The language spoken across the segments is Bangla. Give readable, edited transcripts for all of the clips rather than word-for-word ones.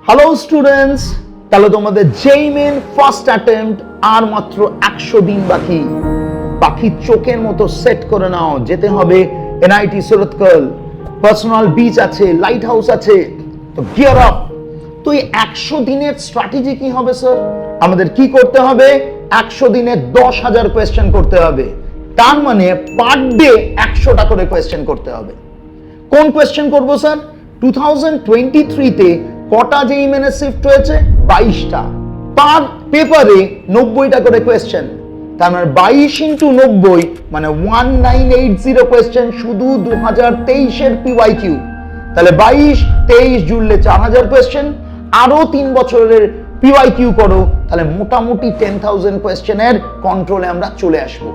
হ্যালো স্টুডেন্টস, তাহলে তোমাদের যেই মেন ফার্স্ট অ্যাটেম্পট আর মাত্র 100 দিন বাকি। বাকি চোখের মতো সেট করে নাও, যেতে হবে এনআইটি সুরতকল, পার্সোনাল বিচ আছে, লাইট হাউস আছে, তো গিয়ার আপ। তো এই 100 দিনের স্ট্র্যাটেজি কি হবে স্যার? আমাদের কি করতে হবে? 100 দিনে 10,000 কোয়েশ্চেন করতে হবে। তার মানে পার ডে 100টা করে কোয়েশ্চেন করতে হবে। কোন কোয়েশ্চেন করব স্যার? 2023 তে কটা যেই মেনে শিফট হয়েছে? 22টা। পার পেপারে 90টা করে কোয়েশ্চেন। তার মানে 22 ইন্টু 90 মানে 1980 কোয়েশ্চেন শুধু 2023 এর পিওয়াইকিউ। তাহলে 22-23 জুড়লে 4000 কোয়েশ্চেন, আরো 3 বছরের পিওয়াইকিউ করো, তাহলে মোটামুটি 10,000 কোয়েশ্চেনের কন্ট্রোলে আমরা চলে আসবো।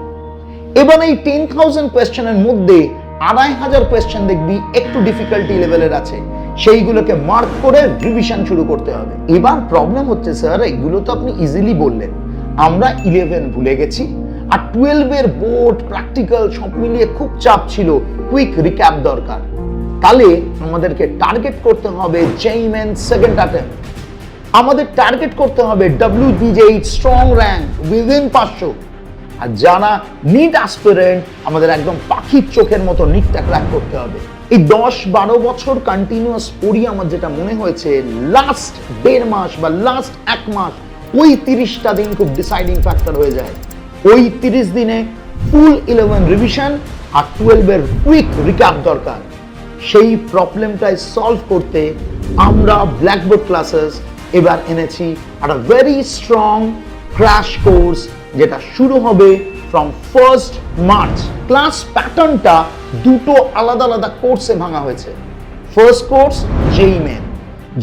এবার এই 10,000 কোয়েশ্চেনের মধ্যে 2,500 কোয়েশ্চেন দেখবি একটু ডিফিকাল্টি লেভেলের আছে, সেইগুলোকে মার্ক করে রিভিশন শুরু করতে হবে। এবার প্রবলেম হচ্ছে স্যার, এগুলো তো আপনি ইজিলি বললেন, আমরা 11 ভুলে গেছি, আর 12 এর বোর্ড প্র্যাকটিক্যাল সব মিলিয়ে খুব চাপ ছিল, কুইক রিক্যাপ দরকার। তাহলে আমাদেরকে টার্গেট করতে হবে যেই মেন সেকেন্ড অ্যাটেম্পট। আমাদের টার্গেট করতে হবে WBJEE স্ট্রং র্যাঙ্ক উইদিন 500। আর যারা নিট অ্যাসপিরেন্ট, আমাদের একদম পাখির চোখের মতো নিটটা ক্র্যাক করতে হবে। এই 10-12 বছর কন্টিনিউয়াস পড়ি আমার যেটা মনে হয়েছে, লাস্ট 1.5 মাস বা লাস্ট 1 মাস, ওই 30টা দিন খুব ডিসাইডিং ফ্যাক্টর হয়ে যায়। ওই 30 দিনে ফুল 11 রিভিশন আর 12 এর কুইক রিক্যাপ দরকার। সেই প্রবলেমটাই সলভ করতে আমরা ব্ল্যাকবোর্ড ক্লাসেস এবার এনেছি একটা ভেরি স্ট্রং ক্র্যাশ কোর্স, যেটা শুরু হবে ফ্রম 1st মার্চ। ক্লাস প্যাটার্নটা দুটো আলাদা আলাদা কোর্সে ভাঙা হয়েছে। ফার্স্ট কোর্স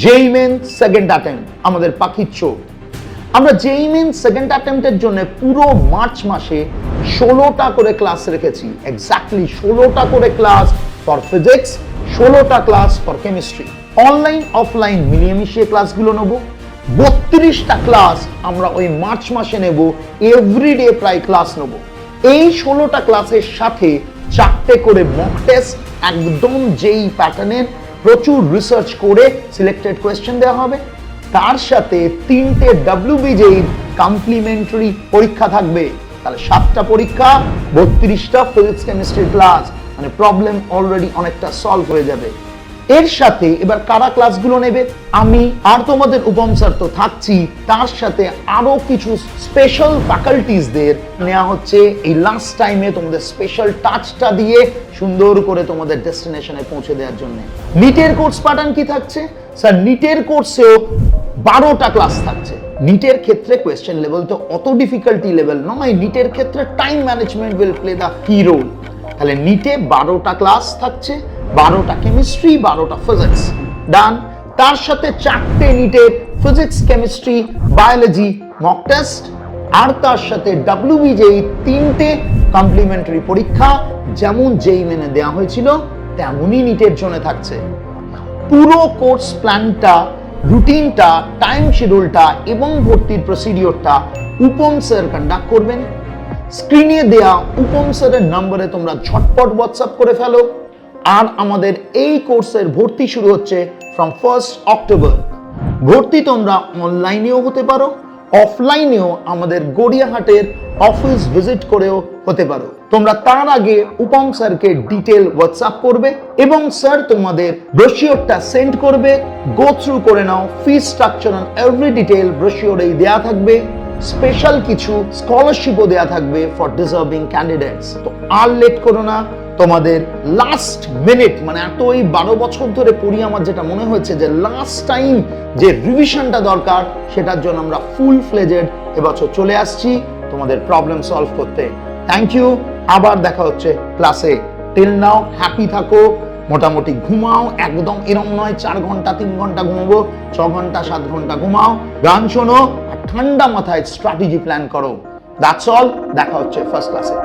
যেই মেন সেকেন্ড অ্যাটেম্পট, আমাদের পাখির চোখ। আমরা যেই মেন সেকেন্ড অ্যাটেম্পটের জন্য পুরো মার্চ মাসে 16টা করে ক্লাস রেখেছি, এক্স্যাক্টলি 16টা করে ক্লাস ফর ফিজিক্স, 16টা class for chemistry. Online offline মিলিয়ে মিশিয়ে ক্লাসগুলো নেব। 32টা ক্লাস আমরা ওই মার্চ মাসে নেব, এভরিডে প্রায় ক্লাস নেব। এই 16টা ক্লাসের সাথে 4টে করে মক টেস্ট, একদম যেই প্যাটার্নের প্রচুর রিসার্চ করে সিলেক্টেড কোয়েশ্চেন দেওয়া হবে। তার সাথে 3টে WBJEE কমপ্লিমেন্টারি পরীক্ষা থাকবে। তাহলে 7টা পরীক্ষা, 32টা ফিজিক্স কেমিস্ট্রি ক্লাস, মানে প্রবলেম অলরেডি অনেকটা সলভ হয়ে যাবে। এর সাথে এবার কারা ক্লাসগুলো নেবে? আমি আর তোমাদের উপম স্যার তো থাকছি, তার সাথে আরো কিছু স্পেশাল ফ্যাকাল্টিজদের নেওয়া হচ্ছে এই লাস্ট টাইমে তোমাদের স্পেশাল টাচটা দিয়ে সুন্দর করে তোমাদের ডেস্টিনেশনে পৌঁছে দেওয়ার জন্য। নিটের কোর্স প্যাটার্ন কি থাকছে স্যার? নিটের কোর্সেও 12টা ক্লাস থাকছে। নিটের ক্ষেত্রে কোয়েশ্চেন লেভেল তো অত ডিফিকাল্টি লেভেল নয়, নিটের ক্ষেত্রে time management will play the কি রোল। তাহলে নিটে 12টা ক্লাস থাকছে, 12টা কেমিস্ট্রি, 12টা ফিজিক্স, ডান। তার সাথে 4টে নিটের physics chemistry biology mock test, আর তার সাথে WBJEE 3টে কমপ্লিমেন্টারি পরীক্ষা, যেমন যেই মেনে দেওয়া হয়েছিল তেমনই নিটের জন্য থাকছে। পুরো কোর্স প্ল্যানটা, রুটিনটা, টাইম শিডিউলটা এবং ভর্তির প্রসিডিওরটা উপম স্যার কন্ডাক্ট করবেন। স্ক্রিনে দেয়া উপম স্যারের নম্বরে তোমরা ঝটপট হোয়াটসঅ্যাপ করে ফেলো। আর আমাদের এই কোর্সের ভর্তি শুরু হচ্ছে ফ্রম 1st অক্টোবর। ভর্তি তোমরা অনলাইনেও হতে পারো, অফলাইনেও আমাদের গড়িয়াহাটের অফিস ভিজিট করেও হতে পারো। তোমরা তার আগে উপম স্যারকে ডিটেল হোয়াটসঅ্যাপ করবে এবং স্যার তোমাদের ব্রোশিওরটা সেন্ড করবে। গো থ্রু করে নাও, fee structure on every detail ব্রোশিওরেই দেয়া থাকবে। স্পেশাল কিছু স্কলারশিপও দেয়া থাকবে ফর ডিজার্ভিং ক্যান্ডিডেটস। তো আর লেট করো না, তোমাদের লাস্ট মিনিট, মানে এত এই 12 বছর ধরে পড়ি, আমার যেটা মনে হয়েছে যে লাস্ট টাইম যে রিভিশনটা দরকার, সেটার জন্য আমরা ফুল ফ্লেজেড এবছর চলে আসছি তোমাদের প্রবলেম সলভ করতে। থ্যাংক ইউ, আবার দেখা হচ্ছে ক্লাসে। টিল নাও হ্যাপি থাকো, মোটামুটি ঘুমাও, একদম এরম নয় 4 ঘন্টা 3 ঘন্টা ঘুমাবো, 6 ঘন্টা 7 ঘন্টা ঘুমাও, গান শোনো আর ঠান্ডা মাথায় স্ট্র্যাটেজি প্ল্যান করো। দ্যাটস অল, দেখা হচ্ছে ফার্স্ট ক্লাসে।